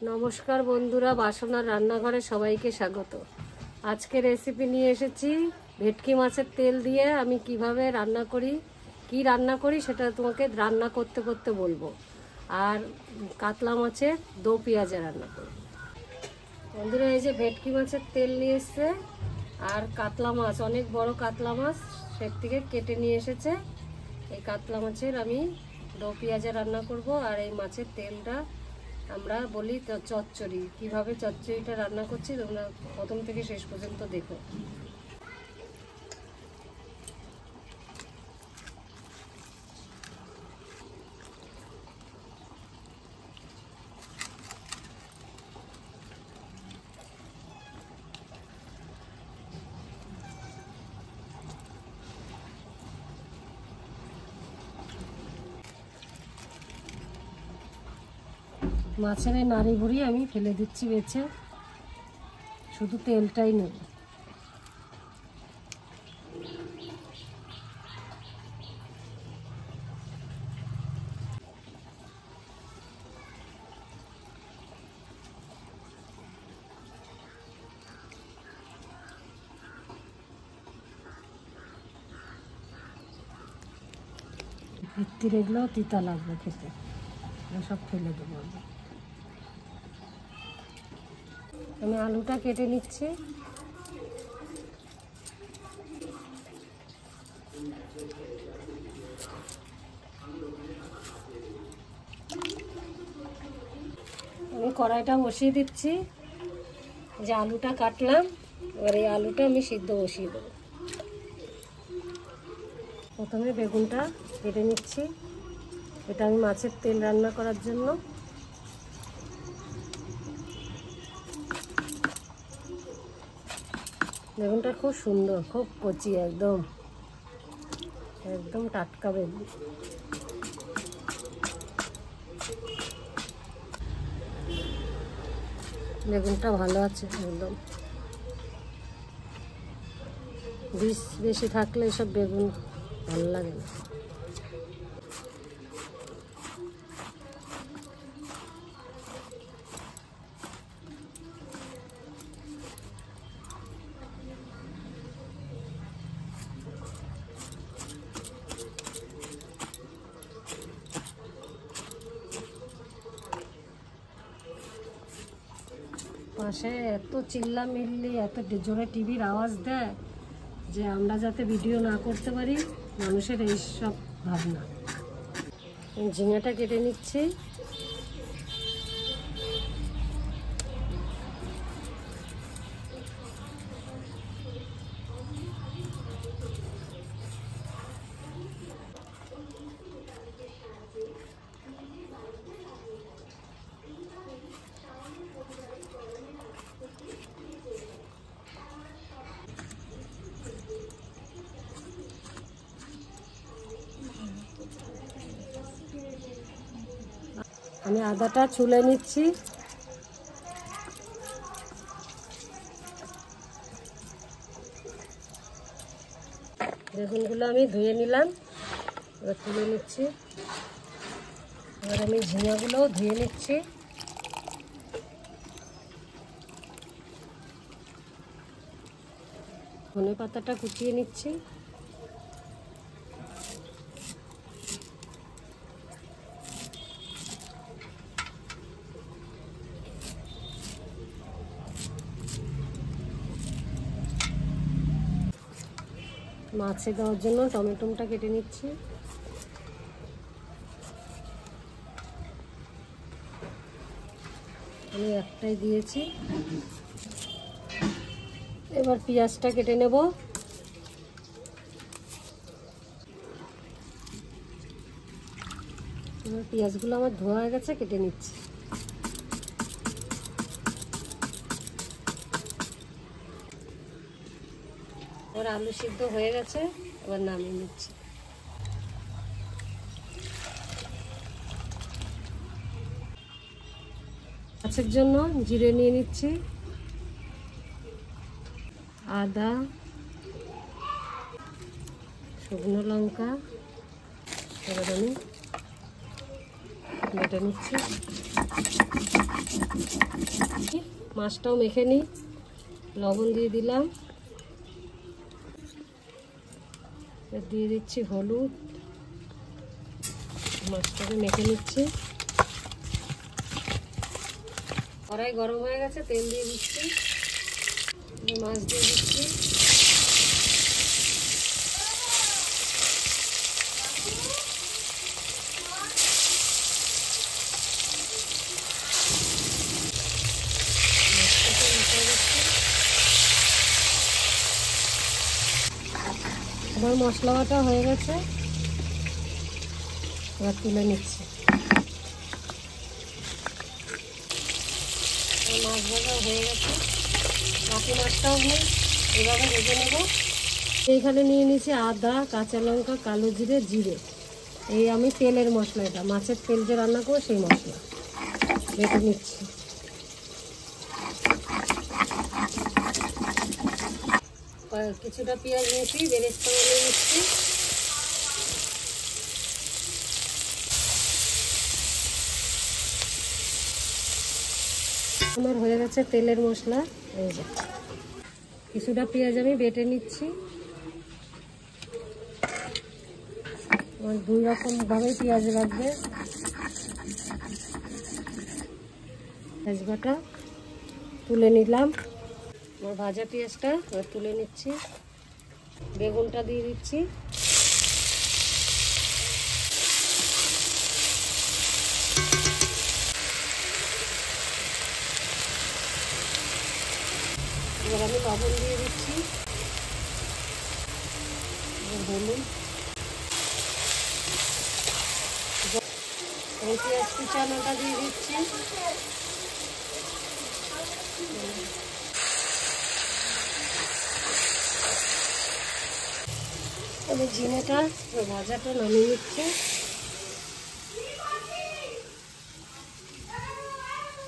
नमस्कार बंधुरा बासनार रान्नाघरे सबाइके स्वागत। आज के रेसिपि निये एसेछि भेटकी माछेर तेल दिए आमी किभाबे रान्ना करी कि रान्ना करी सेटा तोमाके रान्ना करते करते बोलबो। और कातला माछेर दो पेঁয়াজে रान्ना करब। बंधुरा এই যে भेटकी माछेर तेल निये एसेছে और कातला माछ अनेक बड़ कातला माछ सेर थेके केटे निये एसेছে। এই কাতলা মাছের আমি দো পেঁয়াজে রান্না করব। আর এই মাছের তেলটা আমরা বলি চচ্চড়ি। কিভাবে চচ্চড়িটা রান্না করছি তোমরা প্রথম থেকে শেষ পর্যন্ত দেখো। মাছের এই নাড়ি ভুড়ি আমি ফেলে দিচ্ছি বেছে, শুধু তেলটাই নেব। ভিত্তির এগুলো তিতা লাগবে খেতে, সব ফেলে দেবো। আমি আলুটা কেটে নিচ্ছি। আমি কড়াইটা বসিয়ে দিচ্ছি। যে আলুটা কাটলাম এবার এই আলুটা আমি সিদ্ধ বসিয়ে দেবো। প্রথমে বেগুনটা কেটে নিচ্ছি, এটা আমি মাছের তেল রান্না করার জন্য। বেগুনটা খুব সুন্দর, খুব কচি, একদম একদম টাটকা বেগুন। বেগুনটা ভালো আছে একদম, বিষ বেশি থাকলে এসব বেগুন ভালো লাগে না। পাশে এত চিল্লামিল্লি, এত জোরে টিভির আওয়াজ দেয় যে আমরা যাতে ভিডিও না করতে পারি, মানুষের এই সব ভাবনা। ঝিঙাটা কেটে নিচ্ছি। আমি আদাটা ছুলে নিচ্ছি। বেগুনগুলো আমি ধুয়ে নিলাম, এবার তুলে নিচ্ছি। এবার আমি ঝিঙাগুলোও ধুয়ে নিচ্ছি। ধনে পাতাটা কুচিয়ে নিচ্ছি। মাছে দেওয়ার জন্য টমেটোটা কেটে নিচ্ছি। আমি একটাই দিয়েছি। এবার পেঁয়াজটা কেটে নেব। এবার পেঁয়াজগুলো আমার ধোয়া হয়ে গেছে, কেটে নিচ্ছি। এবার আলু সিদ্ধ হয়ে গেছে, এবার নামিয়ে নিচ্ছি। মাছের জন্য জিরে নিয়ে নিচ্ছি, আদা, শুকনো লঙ্কা, এবার আমি বেটে নিচ্ছি। মাছটাও মেখে নিই। লবণ দিয়ে দিলাম, দিয়ে দিচ্ছি হলুদ, মাছটাকে মেখে নিচ্ছি। কড়াই গরম হয়ে গেছে, তেল দিয়ে দিচ্ছি, মাছ দিয়ে দিচ্ছি। আমার মশলা বাটা হয়ে গেছে, এবার তুলে নিচ্ছি। মাছ ভাজা হয়ে গেছে, বাকি মাছটাও আমি এভাবে ভেজে নেব। এইখানে নিয়ে নিয়েছি আদা, কাঁচা লঙ্কা, কালো জিরে, জিরে। এই আমি তেলের মশলা, এটা মাছের তেল যে রান্না করবো সেই মশলা বেটে নিচ্ছি। কিছুটা পেঁয়াজ নিয়েছি, বেরেস্তা নিয়ে নিচ্ছি। আমার হয়ে গেছে তেলের মশলা। এই যে কিছুটা পেঁয়াজ আমি বেটে নিচ্ছি। আমার 2 রকম ভাবে পেঁয়াজ লাগবে। পেঁয়াজ বাটা তুলে নিলাম। আমার ভাজা পেঁয়াজটা এবার তুলে নিচ্ছি। বেগুনটা দিয়ে দিচ্ছি। এবার আমি লবণ দিয়ে দিচ্ছি, হলুদ, পেঁয়াজ কুচানোটা দিয়ে দিচ্ছি। আমি জিরেটা ভাজাটা নামিয়ে নিচ্ছি।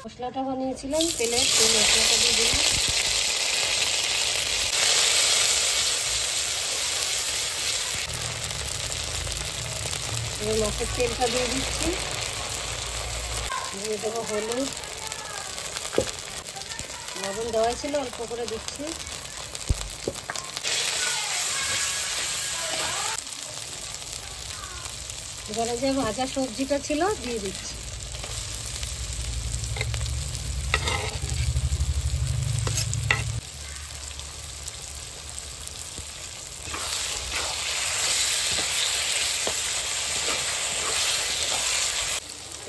মশলাটা বানিয়েছিলাম তেলের, সেই মশলাটা দিয়ে দিলাম। এবার মাছের তেলটা দিয়ে দিচ্ছি, দিয়ে দেবো হলুদ, লবণ দেওয়া ছিল অল্প করে দিচ্ছি। এবারে যে ভাজা সবজিটা ছিল দিয়ে দিচ্ছি।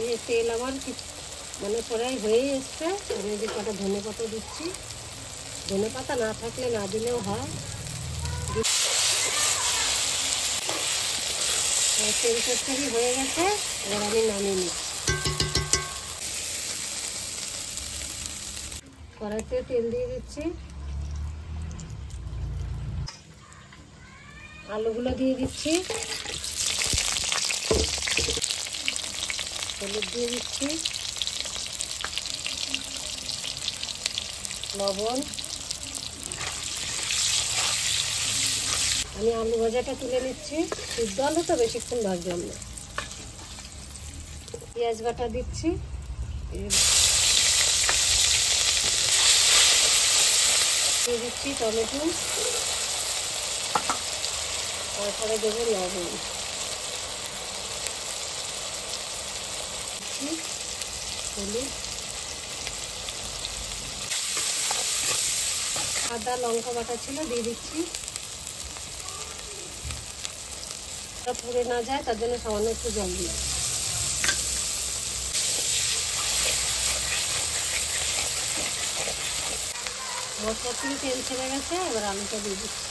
এই তেল আমার মানে প্রায় হয়ে এসছে। আমি যে কটা ধনে পাতা দিচ্ছি, ধনে পাতা না থাকলে না দিলেও হয়। তেল তরকারি হয়ে গেছে, এবার আমি নামিয়ে নিচ্ছি। কড়াইতে তেল দিয়ে দিচ্ছি, আলুগুলো দিয়ে দিচ্ছি, হলুদ দিয়ে দিচ্ছি, লবণ। আমি আলু ভাজাটা তুলে নিচ্ছি। সিদ্ধ আলু তো বেশিক্ষণ ভাজলাম না। পেঁয়াজ বাটা দিচ্ছি, দিয়ে দিচ্ছি টমেটো, তারপরে দেবো লবণ, হলুদ, আদা লঙ্কা বাটা ছিল দিয়ে দিচ্ছি। পুড়ে না যায় তার জন্য সামান্য একটু জল দিই। মশলা থেকে তেল ছেড়ে গেছে, এবার আলুটা দিয়ে দিচ্ছি,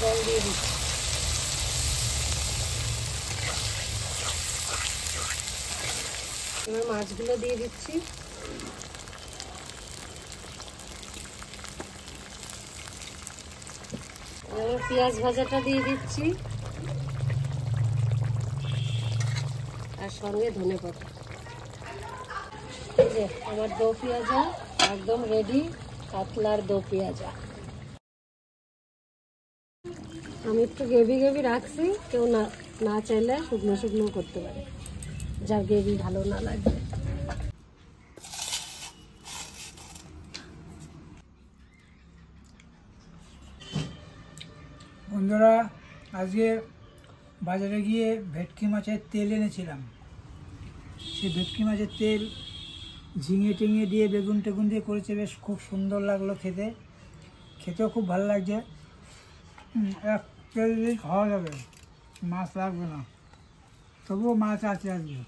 জল দিয়ে দিচ্ছি। এবার মাছগুলো দিয়ে দিচ্ছি। এবার পেঁয়াজ ভাজাটা দিয়ে দিচ্ছি, আর সঙ্গে ধনে পাতা। এই যে আমার দো পেঁয়াজা একদম রেডি, কাতলার দো পেঁয়াজা। আমি একটু গ্রেভি গ্রেভি রাখছি, কেউ না চাইলে শুকনো শুকনো করতে পারে। যা গ্রেভি ভালো না লাগবে। বন্ধুরা, আজকে বাজারে গিয়ে ভেটকি মাছের তেল এনেছিলাম। সেই ভেটকি মাছের তেল ঝিঙে টিঙে দিয়ে বেগুন টেগুন দিয়ে করেছে, বেশ খুব সুন্দর লাগলো খেতে, খেতেও খুব ভালো লাগছে। এক তেল দিয়েই খাওয়া যাবে, মাছ লাগবে না, তবুও মাছ আছে আজকে।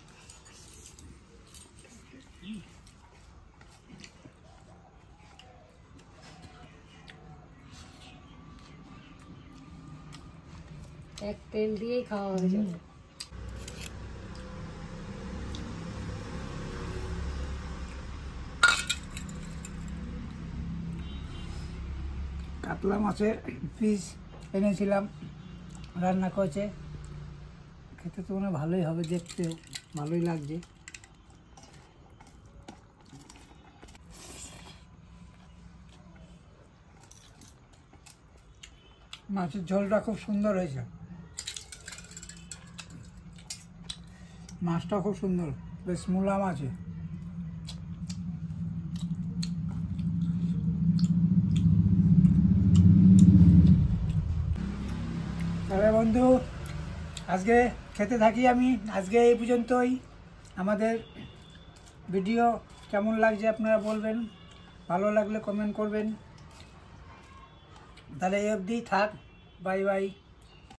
এক তেল দিয়েই খাওয়া হয়ে যাবে। কাতলা মাছের পিস এনেছিলাম, রান্না করেছে, খেতে তো মনে হয় ভালোই হবে, দেখতে ভালোই লাগছে। মাছের ঝোলটা খুব সুন্দর হয়েছে, মাছটা খুব সুন্দর, বেশ মুলাম আছে। তাহলে বন্ধু, আজকে খেতে থাকি আমি। আজকে এই পর্যন্তই। আমাদের ভিডিও কেমন লাগছে আপনারা বলবেন, ভালো লাগলে কমেন্ট করবেন। তাহলে এই অবধি থাক, বাই বাই।